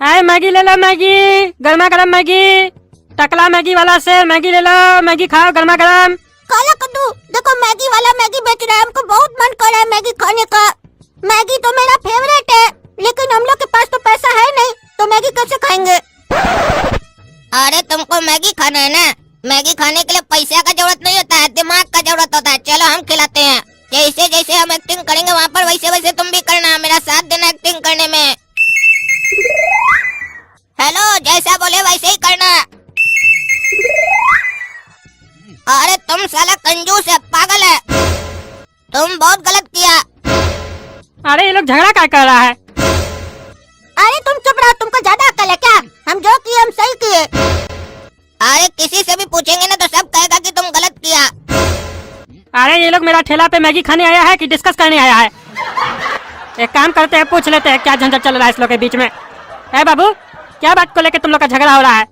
आए मैगी ले लो, मैगी गर्मा गर्म मैगी, टकला मैगी वाला से मैगी ले लो, मैगी खाओ गर्मा गर्म। काला कद्दू, देखो मैगी वाला मैगी बेच रहा है, हमको बहुत मन कर रहा है मैगी खाने का। मैगी तो मेरा फेवरेट है, लेकिन हम लोग के पास तो पैसा है नहीं, तो मैगी कैसे खाएंगे? अरे तुमको मैगी खाना है ना, मैगी खाने के लिए पैसा का जरूरत नहीं होता है, दिमाग का जरूरत होता है। चलो हम खिलाते हैं, जैसे जैसे हम एक्टिंग करेंगे वहाँ पर वैसे वैसे तुम भी करना, मेरा साथ देना एक्टिंग करने में। हेलो, जैसा बोले वैसे ही करना। अरे तुम साला कंजूस है, पागल है, तुम बहुत गलत किया। अरे ये लोग झगड़ा क्या कर रहा है? अरे तुम चुप रहो, तुमको ज्यादा अकल है क्या? हम जो किए हम सही किए। अरे किसी से भी पूछेंगे ना तो सब कहेगा कि तुम गलत किया। अरे ये लोग मेरा ठेला पे मैगी खाने आया है कि डिस्कस करने आया है? एक काम करते हैं, पूछ लेते हैं क्या झंझट चल रहा है इस लोग के बीच में। है बाबू, क्या बात को लेकर तुम लोग का झगड़ा हो रहा है?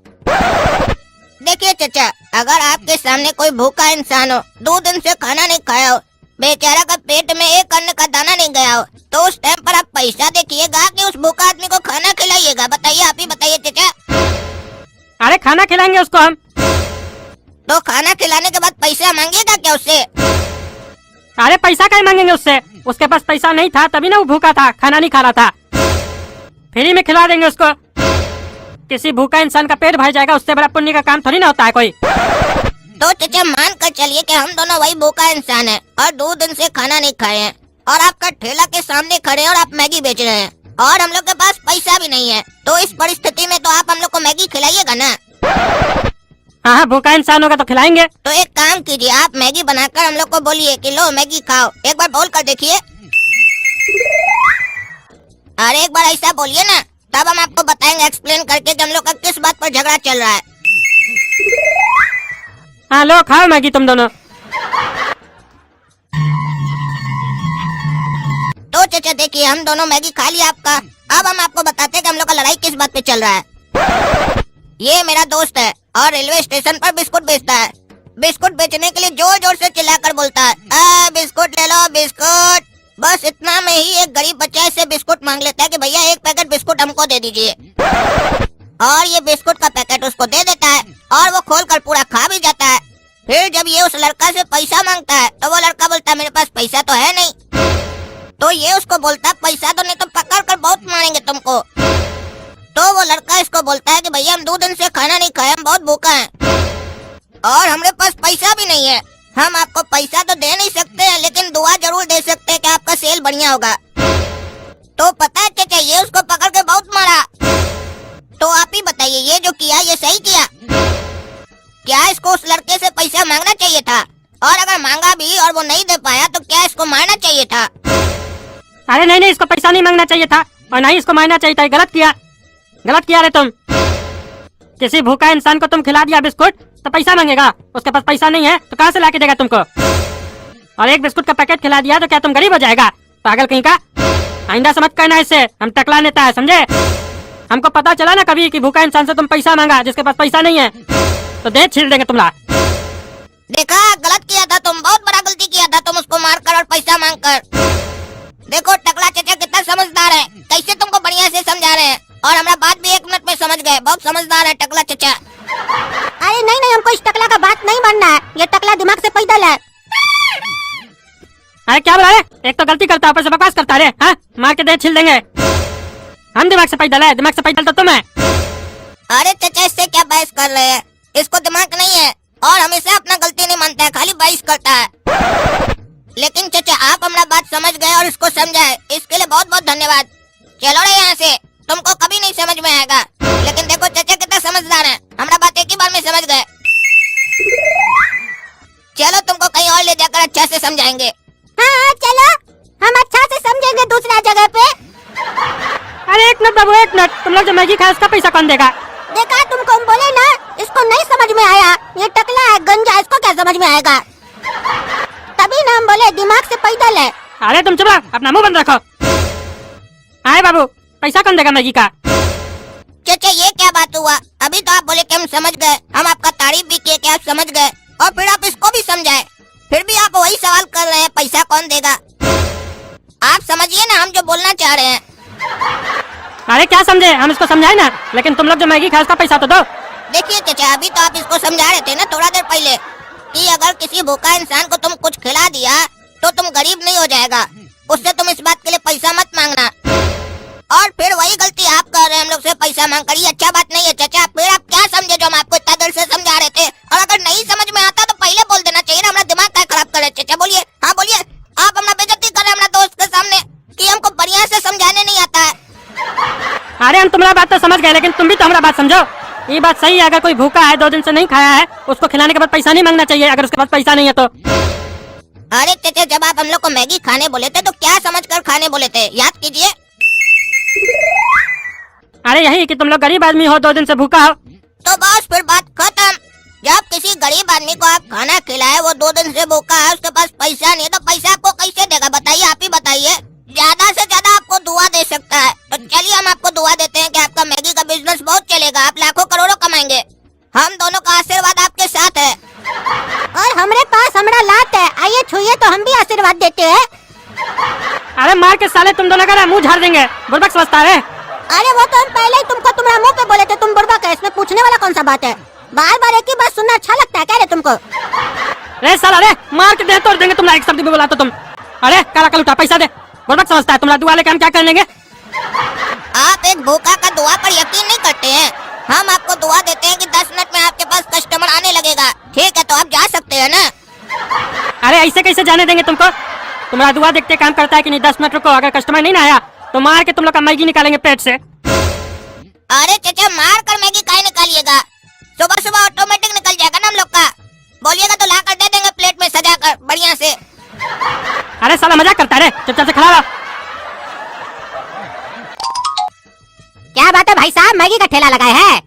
देखिए चाचा, अगर आपके सामने कोई भूखा इंसान हो, 2 दिन से खाना नहीं खाया हो, बेचारा का पेट में एक अन्न का दाना नहीं गया हो, तो उस टाइम पर आप पैसा देखिएगा कि उस भूखा आदमी को खाना खिलाइएगा? बताइए, आप ही बताइए चाचा। अरे खाना खिलाएंगे उसको हम। तो खाना खिलाने के बाद पैसा मांगेगा क्या उससे? अरे पैसा क्या मांगेंगे उससे? उसके पास पैसा नहीं था तभी ना वो भूखा था, खाना नहीं खा रहा था। फ्री में खिला देंगे उसको। किसी भूखा इंसान का पेट भर जाएगा, उससे बड़ा पुण्य का काम थोड़ी ना होता है कोई। तो चाचा मान कर चलिए कि हम दोनों वही भूखा इंसान हैं और 2 दिन से खाना नहीं खाए हैं, और आपका ठेला के सामने खड़े हैं और आप मैगी बेच रहे हैं, और हम लोग के पास पैसा भी नहीं है, तो इस परिस्थिति में तो आप हम लोग को मैगी खिलाइएगा ना? हाँ, भूखा इंसान होगा तो खिलाएंगे। तो एक काम कीजिए, आप मैगी बनाकर हम लोग को बोलिए कि लो मैगी खाओ। एक बार बोल कर देखिए। अरे एक बार ऐसा बोलिए ना, तब हम आपको बताएंगे एक्सप्लेन करके कि हम लोग का किस बात पर झगड़ा चल रहा है। हाँ लो खाओ मैगी तुम दोनों। तो चाचा देखिए, हम दोनों मैगी खा लिया आपका। अब हम आपको बताते हैं कि हम लोग का लड़ाई किस बात पे चल रहा है। ये मेरा दोस्त है और रेलवे स्टेशन पर बिस्कुट बेचता है। बिस्कुट बेचने के लिए जोर जोर से चिल्लाकर बोलता है, बिस्कुट ले लो बिस्कुट। बस इतना में ही एक गरीब बच्चा से बिस्कुट मांग लेता है कि भैया 1 पैकेट बिस्कुट हमको दे दीजिए, और ये बिस्कुट का पैकेट उसको दे देता है और वो खोलकर पूरा खा भी जाता है। फिर जब ये उस लड़का से पैसा मांगता है तो वो लड़का बोलता है मेरे पास पैसा तो है नहीं। तो ये उसको बोलता है पैसा तो नहीं तो पकड़ कर बहुत मारेंगे तुमको। तो वो लड़का इसको बोलता है कि भैया हम 2 दिन से खाना नहीं खाए, हम बहुत भूखा हैं और हमारे पास पैसा भी नहीं है। हम आपको पैसा तो दे नहीं सकते हैं, लेकिन दुआ जरूर दे सकते हैं कि आपका सेल बढ़िया होगा। तो पता है चाचा, ये उसको पकड़ के बहुत मारा। तो आप ही बताइए, ये जो किया ये सही किया? क्या इसको उस लड़के से पैसा मांगना चाहिए था? और अगर मांगा भी और वो नहीं दे पाया तो क्या इसको मारना चाहिए था? अरे नहीं, इसको पैसा नहीं मांगना चाहिए था और नहीं इसको मारना चाहिए था। गलत किया रे तुम। किसी भूखा इंसान को तुम खिला दिया बिस्कुट तो पैसा मांगेगा? उसके पास पैसा नहीं है तो कहाँ से लाके देगा तुमको? और 1 बिस्कुट का पैकेट खिला दिया तो क्या तुम गरीब हो जाएगा? पागल कहीं का। आइंदा समझ करना इससे, हम टकला नेता है समझे। हमको पता चला ना कभी कि भूखा इंसान से तुम पैसा मांगा, जिसके पास पैसा नहीं है तो दे छील देंगे तुमला। देखा, गलत किया था तुम, बहुत बड़ा गलती किया था तुम उसको मारकर और पैसा मांगकर। देखो टकला चाचा कितना समझदार है, कैसे तुमको बढ़िया से समझा रहे हैं, और हमारा बात भी 1 मिनट में समझ गए। बहुत समझदार है टकला चाचा। अरे नहीं, हमको इस टकला का बात नहीं मानना है, ये टकला दिमाग से पैदल है। अरे क्या बोला रे? एक तो गलती करता है, ऊपर से बकवास करता है। हाँ, मार के दे छील देंगे। हम दिमाग से पैदल है, दिमाग से पैदल तो तुम है। अरे चाचा इससे क्या बहस कर रहे हैं? इसको दिमाग नहीं है और हमेशा अपना गलती नहीं मानता है, खाली बहस करता है। लेकिन चाचा आप हमारा बात समझ गए और इसको समझाए, इसके लिए बहुत बहुत धन्यवाद। चलो रे यहाँ से, तुमको कभी नहीं समझ में आएगा। लेकिन देखो चाचा कितना समझदार है, हमारा बात एक ही बार में समझ गए। चलो तुमको कहीं और ले जाकर अच्छा से समझाएंगे। हाँ चलो, हम अच्छा से समझेंगे दूसरा जगह पे। अरे 1 मिनट बाबू, 1 मिनट। तुम लोग जो मैगी खाए उसका पैसा कौन देगा? देखा, तुमको हम बोले ना, इसको नहीं समझ में आया। ये टकला है गंजा, इसको क्या समझ में आएगा? तभी ना हम बोले दिमाग से पैदल है। अरे तुम चुप रहो, अपना मुंह बंद रखो। आए बाबू, पैसा कौन देगा मैगी का? चाचा ये क्या बात हुआ? अभी तो आप बोले कि हम समझ गए, हम आपका तारीफ भी किए कि आप समझ गए, और फिर आप इसको भी समझाए, फिर भी आप वही सवाल कर रहे हैं पैसा कौन देगा? आप समझिए ना हम जो बोलना चाह रहे हैं। अरे क्या समझे, हम इसको समझाए ना, लेकिन तुम लोग जो मैगी खाए उसका पैसा तो दो। देखिए चाचा, अभी तो आप इसको समझा रहे थे ना थोड़ा देर पहले कि अगर किसी भूखा इंसान को तुम कुछ खिला दिया तो तुम गरीब नहीं हो जाएगा, उससे तुम इस बात के लिए पैसा मत मांगना। और फिर वही गलती आप कर रहे हैं, हम लोग से पैसा मांग कर। ये अच्छा बात नहीं है चाचा। फिर आप क्या समझे जो हम आपको इतना देर से समझा रहे थे? और अगर नहीं समझ में आता तो पहले बोल देना चाहिए ना, हमारा दिमाग क्या खराब कर रहे हैं चाचा। बोलिए, हाँ बोलिए। आप अपना बेइज्जती कर रहे हैं हमारा दोस्त के सामने कि हमको बढ़िया से समझाने नहीं आता है। अरे हम तुम्हारा बात तो समझ गए, लेकिन तुम भी तो हमारा बात समझो। ये बात सही है, अगर कोई भूखा है 2 दिन से नहीं खाया है, उसको खिलाने के बाद पैसा नहीं मांगना चाहिए, अगर उसके पास पैसा नहीं है तो। अरे चाचा, जब आप हम लोग को मैगी खाने बोले थे तो क्या समझकर खाने बोले थे, याद कीजिए। अरे यही कि तुम लोग गरीब आदमी हो, 2 दिन से भूखा हो। तो बस फिर बात खत्म। जब किसी गरीब आदमी को आप खाना खिलाए, वो 2 दिन से भूखा है, उसके पास पैसा नहीं है, तो पैसा आपको कैसे देगा बताइए, आप ही बताइए। ज्यादा से ज्यादा आपको दुआ दे सकता है। तो चलिए हम आपको दुआ देते हैं कि आपका मैगी का बिजनेस बहुत चलेगा, आप लाखों करोड़ों कमाएंगे। हम दोनों का आशीर्वाद आपके साथ है। और हमरे पास हमारा लात है, आइए छुइए तो हम भी आशीर्वाद देते हैं। अरे मार के साले तुम दोनों का मुंह झाड़ देंगे, बुड़बक समझता है। अरे वो तो हम पहले ही तुमको तुम्हारा मुंह पे बोले थे, तुम बुड़बक है, इसमें पूछने वाला कौन सा बात है? बार बार एक ही बात सुनना अच्छा लगता है क्या रे तुमको? अरे साला, अरे मार के दे तोड़ देंगे तुम, एक शब्द भी बोला तो तुम। अरे काला कल उठा, पैसा दे। बुड़बक समझता है, तुम्हारा दुआ लेके हम क्या कर लेंगे? आप एक भूखा का दुआ पर यकीन नहीं करते हैं। हम आपको दुआ देते हैं कि 10 मिनट में आपके पास कस्टमर आने लगेगा। ठीक है, तो आप जा सकते हैं ना। अरे ऐसे कैसे जाने देंगे तुमको? तुम्हारा दुआ देखते काम करता है कि नहीं? 10 मिनट रुको, अगर कस्टमर नहीं ना आया तो मार के तुम लोग का मैगी निकालेंगे पेट से। अरे चाचा, मार कर मैगी काहे निकालिएगा? सुबह सुबह ऑटोमेटिक निकल जाएगा ना हम लोग का। बोलिएगा तो ला कर दे देंगे प्लेट में सजा कर बढ़िया से। अरे साला मजाक करता है रे, चुपचाप से खड़ा रहो। क्या बात है भाई साहब, मैगी का ठेला लगाए है?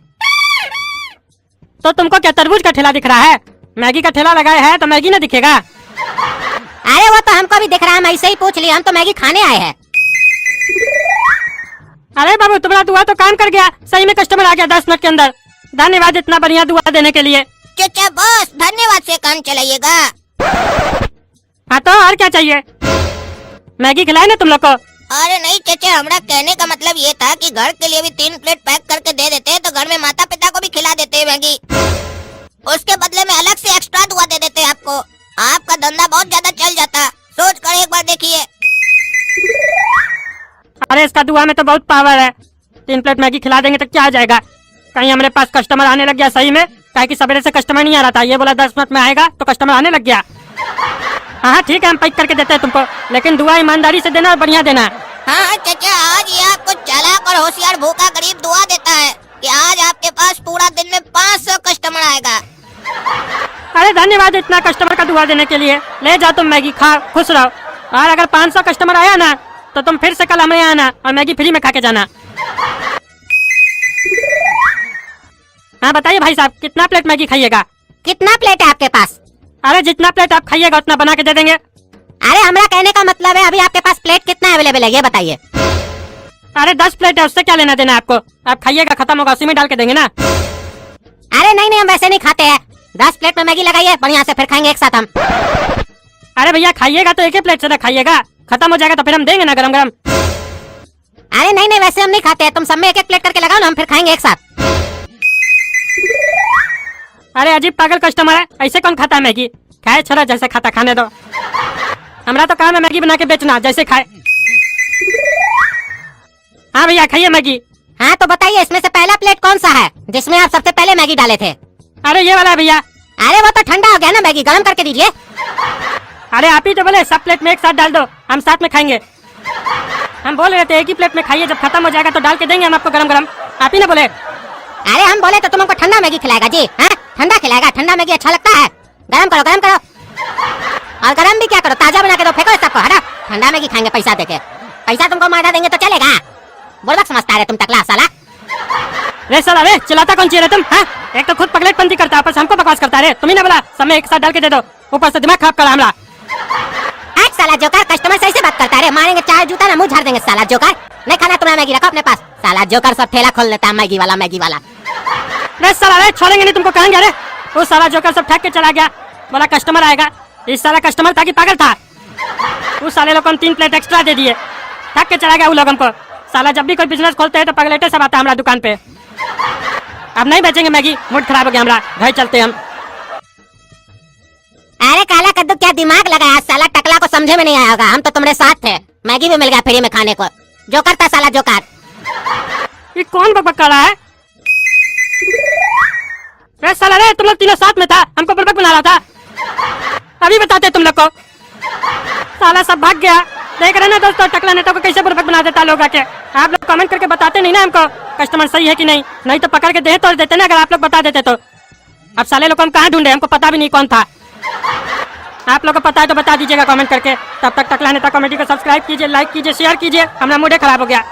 तो तुमको क्या तरबूज का ठेला दिख रहा है? मैगी का ठेला लगाया है तो मैगी ना दिखेगा? अरे वो तो हमको भी दिख रहा है, मैं ऐसे ही पूछ लिया, हम तो मैगी खाने आए हैं। अरे बाबू, तुम्हारा दुआ तो काम कर गया, सही में कस्टमर आ गया 10 मिनट के अंदर। धन्यवाद इतना बढ़िया दुआ देने के लिए। चाचा बस धन्यवाद से काम चलाइएगा। हाँ तो और क्या चाहिए? मैगी खिलाए ना तुम लोग को? अरे नहीं चाचा, हमारा कहने का मतलब ये था कि घर के लिए भी 3 प्लेट पैक करके दे देते हैं, तो घर में माता पिता को भी खिला देते हैं मैगी। उसके बदले में अलग से एक्स्ट्रा दुआ दे देते हैं आपको। आपका धंधा बहुत ज्यादा चल जाता, सोच कर एक बार देखिए। अरे इसका दुआ में तो बहुत पावर है। 3 प्लेट मैगी खिला देंगे तो क्या हो जाएगा? कहीं हमारे पास कस्टमर आने लग गया सही में, काहे कि सवेरे से कस्टमर नहीं आ रहा था, ये बोला 10 मिनट में आएगा तो कस्टमर आने लग गया। हाँ ठीक है, हम पैक करके देते हैं तुमको, लेकिन दुआ ईमानदारी से देना और बढ़िया देना। हाँ चाचा, आज ये आपको चालाक और होशियार भूखा गरीब दुआ देता है कि आज आपके पास पूरा दिन में 500 कस्टमर आएगा। अरे धन्यवाद इतना कस्टमर का दुआ देने के लिए। ले जाओ तुम मैगी, खा खुश रहो। और अगर 500 कस्टमर आया ना तो तुम फिर से कल हमें आना और मैगी फ्री में खा के जाना। हाँ बताइए भाई साहब, कितना प्लेट मैगी खाइएगा? कितना प्लेट है आपके पास? अरे जितना प्लेट आप खाइएगा उतना बना के दे देंगे। अरे हमारा कहने का मतलब है अभी आपके पास प्लेट कितना अवेलेबल है ये बताइए। अरे 10 प्लेट है, उससे क्या लेना देना आपको? आप खाइएगा, खत्म होगा उसी में डाल के देंगे ना। अरे नहीं नहीं, हम वैसे नहीं खाते हैं। 10 प्लेट में मैगी लगाइए बढ़िया से, फिर खाएंगे एक साथ हम। अरे भैया खाइएगा तो एक ही प्लेट से ना खाइएगा, खत्म हो जाएगा तो फिर हम देंगे ना गरम गरम। अरे नहीं नहीं, वैसे हम नहीं खाते हैं, तुम सब में एक एक प्लेट करके लगाओ ना, हम फिर खाएंगे एक साथ। अरे अजीब पागल कस्टमर है, ऐसे कौन खाता है मैगी? खाए छोरा, जैसे खाता खाने दो। हमारा तो काम है मैगी बना के बेचना, जैसे खाए। हाँ भैया खाइए मैगी। हाँ तो बताइए, इसमें से पहला प्लेट कौन सा है जिसमें आप सबसे पहले मैगी डाले थे? अरे ये वाला है भैया। अरे वो तो ठंडा हो गया ना, मैगी गर्म करके दीजिए। अरे आप ही तो बोले सब प्लेट में एक साथ डाल दो, हम साथ में खाएंगे। हम बोल रहे थे एक ही प्लेट में खाइए, जब खत्म हो जाएगा तो डाल के देंगे हम आपको गरम गरम। आप ही ना बोले? अरे हम बोले तो तुम हमको ठंडा मैगी खिलाएगा जी? हाँ ठंडा खिलाएगा, ठंडा मैगी अच्छा लगता है? गरम करो गरम करो, और गरम भी क्या करो, ताजा बना के दो, फेंको सबको, हटा। ठंडा मैगी खाएंगे पैसा देके, पैसा तुमको मारा देंगे तो चलेगा? बुड़बक समझता है तुम टकला साला। रे साला, रे चिल्लाता कौन चाहिए तुम? हाँ एक तो खुद पगलेटपंती करता है, ऊपर से हमको बकवास करता है। तुम्ही ना बोला सब में एक साथ डाल के दे दो, ऊपर से दिमाग खराब करा हमारा। साला जोकर, कस्टमर सही से बात करता है, मारेंगे चार जूता ना मुंह झाड़ देंगे साला जोकर। नहीं खाना तुम्हारा मैगी, रखो अपने पास। साला जोकर सब ठेला खोल लेता है मैगी वाला, मैगी वाला। रे साला, रे छोड़ेंगे नहीं तुमको, कहेंगे। अरे वो साला जोकर सब ठग के चला गया, बोला कस्टमर आएगा। इस साला कस्टमर था कि पागल था? उस साले लोग को 3 प्लेट एक्स्ट्रा दे दिए, ठग के चला गया वो लोग हमको। साला जब भी कोई बिजनेस खोलते हैं तो पगलेटे सब आता है हमारा दुकान पे। अब नहीं बेचेंगे मैगी, मूड खराब हो गया हमारा, घर चलते हम। अरे काला कद्दू क्या दिमाग लगाया, साला टकला को समझे में नहीं आया होगा। हम तो तुम्हारे साथ थे, मैगी भी मिल गया फ्री में खाने को। जो करता साला जो कर। ये कौन बकबक कर रहा है? रे साला रे, तुम लोग तीनों साथ में था, हमको बुड़बक बना रहा था। अभी बताते तुम लोग को। साला सब भाग गया। देख रहे ना दोस्तों, टकला नेता को कैसे बुड़बक बना देता लोग आके। आप लोग कमेंट करके बताते नहीं ना हमको कस्टमर सही है कि नहीं, नहीं तो पकड़ के देह तोड़ देते ना अगर आप लोग बता देते तो। अब साले लोग हम कहाँ ढूंढे, हमको पता भी नहीं कौन था। आप लोग को पता है तो बता दीजिएगा कमेंट करके। तब तक टकला नेता कॉमेडी को सब्सक्राइब कीजिए, लाइक कीजिए, शेयर कीजिए। हमारा मूड खराब हो गया।